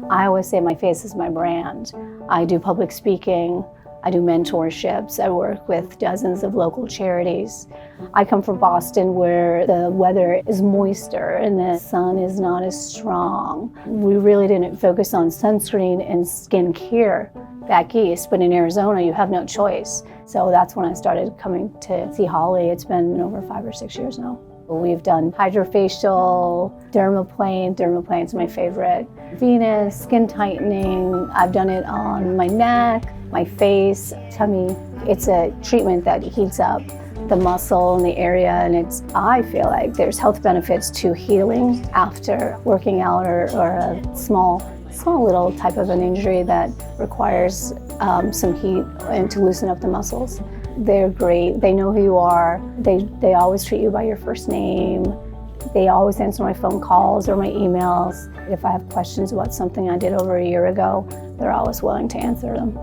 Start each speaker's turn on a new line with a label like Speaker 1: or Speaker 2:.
Speaker 1: I always say my face is my brand. I do public speaking, I do mentorships, I work with dozens of local charities. I come from Boston where the weather is moister and the sun is not as strong. We really didn't focus on sunscreen and skin care back east, but in Arizona you have no choice. So that's when I started coming to see Holly. It's been over 5 or 6 years now. We've done Hydrafacial, dermaplane's my favorite, Venus, skin tightening. I've done it on my neck, my face, tummy. It's a treatment that heats up the muscle in the area, and I feel like there's health benefits to healing after working out or a small little type of an injury that requires some heat and to loosen up the muscles. They're great. They know who you are. They always treat you by your first name. They always answer my phone calls or my emails. If I have questions about something I did over a year ago, they're always willing to answer them.